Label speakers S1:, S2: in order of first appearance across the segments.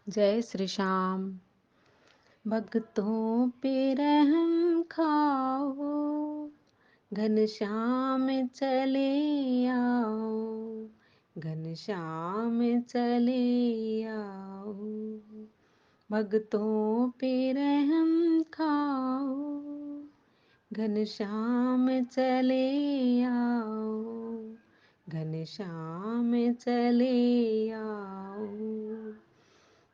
S1: जय श्री श्याम। भक्तों पे रहम खाओ, घनश्याम चले आओ, घनश्याम चले आओ। भक्तों पे रहम खाओ, घनश्याम चले आओ, घनश्याम चले आओ।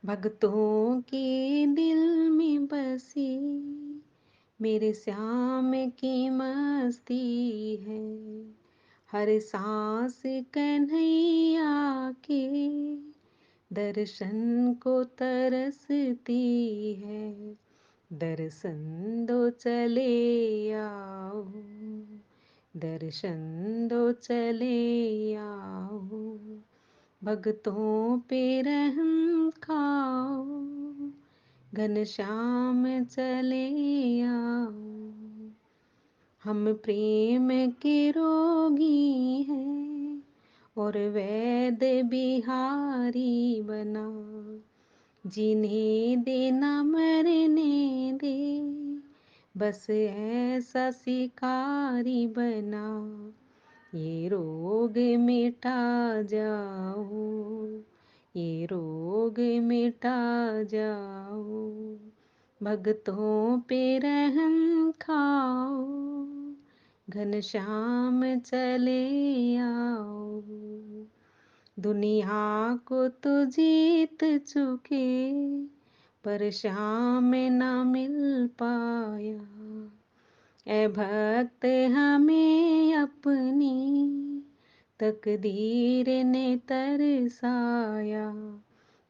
S1: भक्तों के दिल में बसी मेरे श्याम की मस्ती है। हर सांस कन्हैया के दर्शन को तरसती है। दर्शन दो चले आओ, दर्शन दो चले आओ। भक्तों पे रहम खाओ, घनश्याम चले आओ। हम प्रेम के रोगी हैं और वेद बिहारी बना, जिन्हें देना मरने दे, बस ऐसा शिकारी बना। ये रोग मिटा जाओ, ये रोग मिटा जाओ। भक्तों पे रहम खाओ, घनश्याम चले आओ। दुनिया को तो जीत चुके, पर श्याम ना मिल पाया। ऐ भक्त हमें अपनी तकदीर ने तरसाया।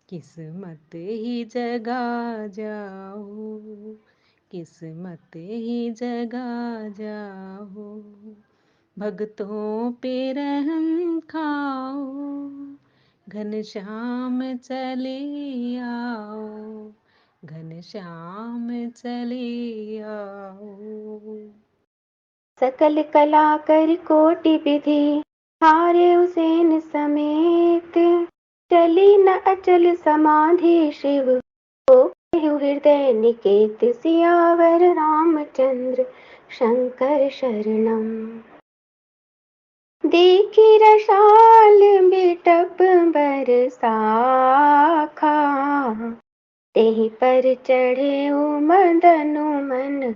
S1: किस्मत ही जगा जाओ, किस्मत ही जगा जाओ। भक्तों पे रहम खाओ, घनश्याम चले आओ, घनश्याम चले आओ।
S2: सकल कला कर कोटि विधि, हारे उसेन समेत। चली न अचल समाधि शिव, हो हृदय निकेत। सियावर रामचंद्र शंकर शरणम। देखी रसाल बिटप बरसाखा, तेहि पर चढ़े मदनु मन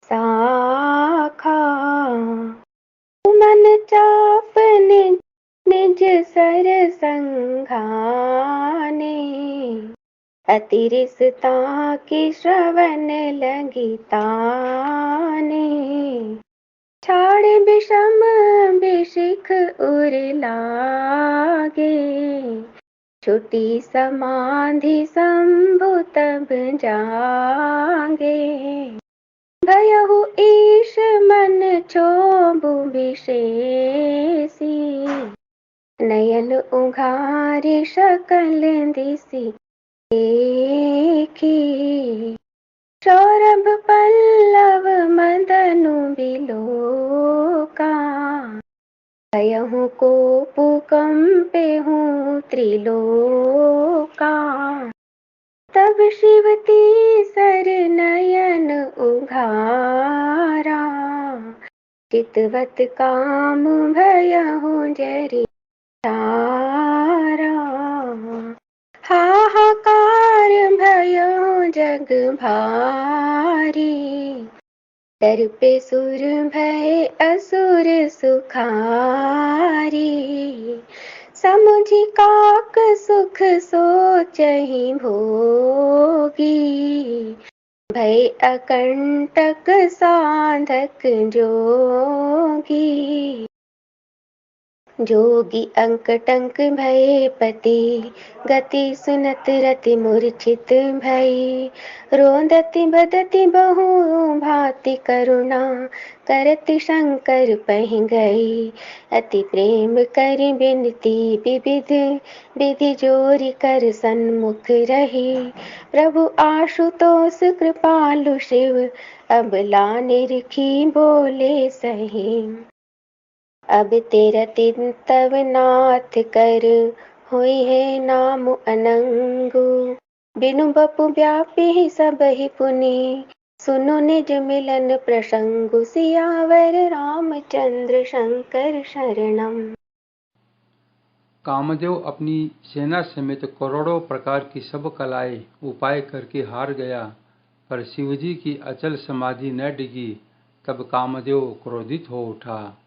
S2: साखा। मन चाप निज सर संघाने, अति रिसता की श्रवण लगी ताने। छाड़ विषम विशिख उर लागे, छुटी समाधि शंभु तब जागे। भयहु ईश मन क्षोभु विशेषी, नयन उघारि सकल दिशि देखी। सौरभ पल्लव मदनु बिलोका, भयहु कोपु कंपेहु त्रिलोका। तब शिवती सर नयन उघारा, चितवत काम भयहु जरि तारा। हाहाकार भयो जग भारी, डर पे सुर भय असुर सुखारी। समुझि काक सुख सोचहि भोगी, भय अकंटक साधक जोगी। जोगी अंक टंक भये पति, गति सुनत रति मूर्छित भई। रोंदति बदति बहु भांति करुणा, करति शंकर पहि गई। अति प्रेम करि बिनती विविध, विधि जोरि कर सन्मुख रही। प्रभु आशुतोष कृपालु शिव, अबला निरखी बोले सही। अब तेरा तिन तव नाथ कर, होई है नाम अनंगु। बिनु बपु व्यापी सब ही पुनि, सुनो निज मिलन प्रसंगु सियावर रामचंद्र शंकर शरणम।
S3: कामदेव अपनी सेना समेत करोड़ों प्रकार की सब कलाएं उपाय करके हार गया, पर शिवजी की अचल समाधि न डिगी। तब कामदेव क्रोधित हो उठा।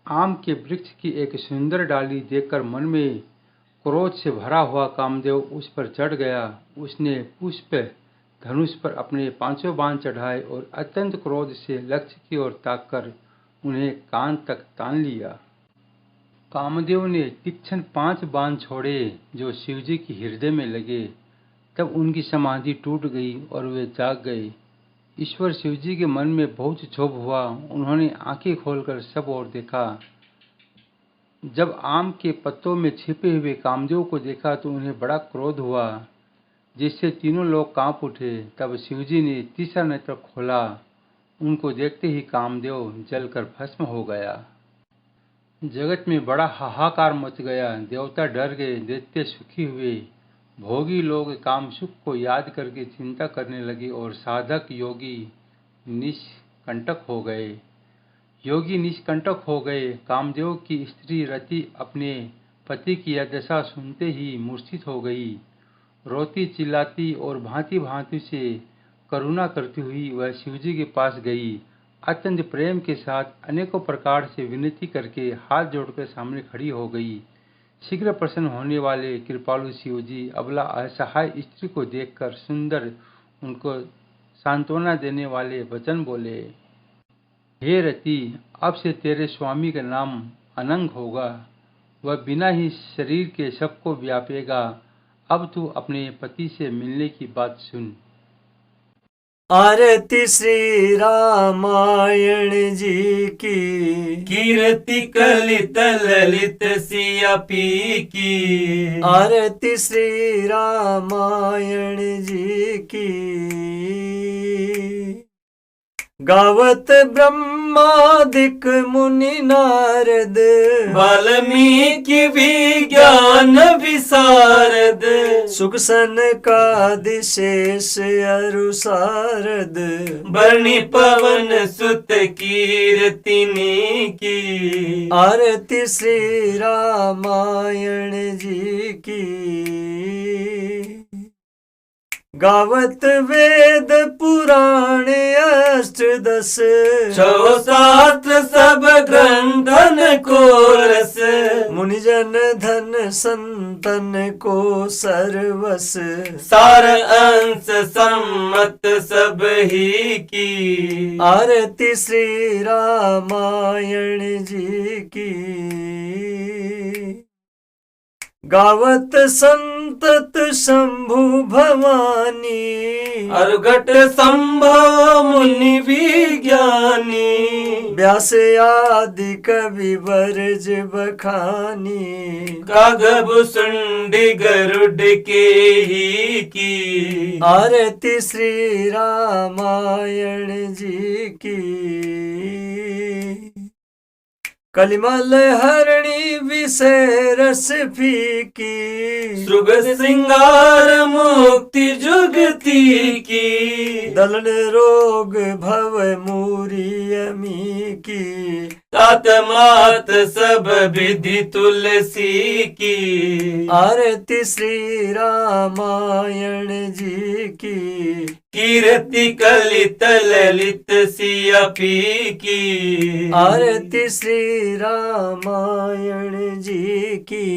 S3: आम के वृक्ष की एक सुंदर डाली देखकर मन में क्रोध से भरा हुआ कामदेव उस पर चढ़ गया। उसने पुष्प धनुष पर अपने पांचों बाण चढ़ाए और अत्यंत क्रोध से लक्ष्य की ओर ताककर उन्हें कान तक तान लिया। कामदेव ने तीक्ष्ण 5 बाण छोड़े जो शिवजी के हृदय में लगे। तब उनकी समाधि टूट गई और वे जाग गए। ईश्वर शिवजी के मन में बहुत क्षोभ हुआ। उन्होंने आंखें खोलकर सब ओर देखा। जब आम के पत्तों में छिपे हुए कामदेव को देखा तो उन्हें बड़ा क्रोध हुआ, जिससे तीनों लोग कांप उठे। तब शिवजी ने तीसरा नेत्र खोला। उनको देखते ही कामदेव जलकर भस्म हो गया। जगत में बड़ा हाहाकार मच गया। देवता डर गए, दैत्य सुखी हुए। भोगी लोग काम सुख को याद करके चिंता करने लगे और साधक योगी निष्कंटक हो गए। कामदेव की स्त्री रति अपने पति की यह दशा सुनते ही मूर्छित हो गई। रोती चिल्लाती और भांति भांति से करुणा करती हुई वह शिवजी के पास गई। अत्यंत प्रेम के साथ अनेकों प्रकार से विनती करके हाथ जोड़कर सामने खड़ी हो गई। शीघ्र प्रसन्न होने वाले कृपालु शिवजी अबला असहाय स्त्री को देखकर सुंदर उनको सांत्वना देने वाले वचन बोले। हे रति, अब से तेरे स्वामी का नाम अनंग होगा। वह बिना ही शरीर के सबको व्यापेगा। अब तू अपने पति से मिलने की बात सुन।
S4: आरती श्री रामायण जी की, कीर्ति कलित ललित सिया पी की। आरती श्री रामायण जी की, गावत ब्रह्मादिक मुनि नारद, वाल्मीकि विज्ञान विशारद। सुख सनकादिशेष अरु सारद, बरनी पवन सुत कीर्तिनी की। आरती श्री रामायण जी की, गावत वेद पुराण अष्टदश, छो शास्त्र सब ग्रंथन को रस। मुनिजन धन संतन को सर्वस, सार अंश सम्मत सब ही की। आरती श्री रामायण जी की, गावत संतत शंभु भवानी, अर्घट संभव मुनि विज्ञानी। व्यास आदि कवि वर्ज बखानी, कागब सुंडी गरुड के ही की। आरती श्री रामायण जी की, कलिमल हरणी विषय रस फीकी। श्रुभ सिंगार मुक्ति जुगती की। दलन रोग भव मूरी अमी की। तात मात सब विधि तुलसी की। आरती श्री रामायण जी की, कीर्ति कलित ललित सिया पी की। आरती श्री रामायण जी की।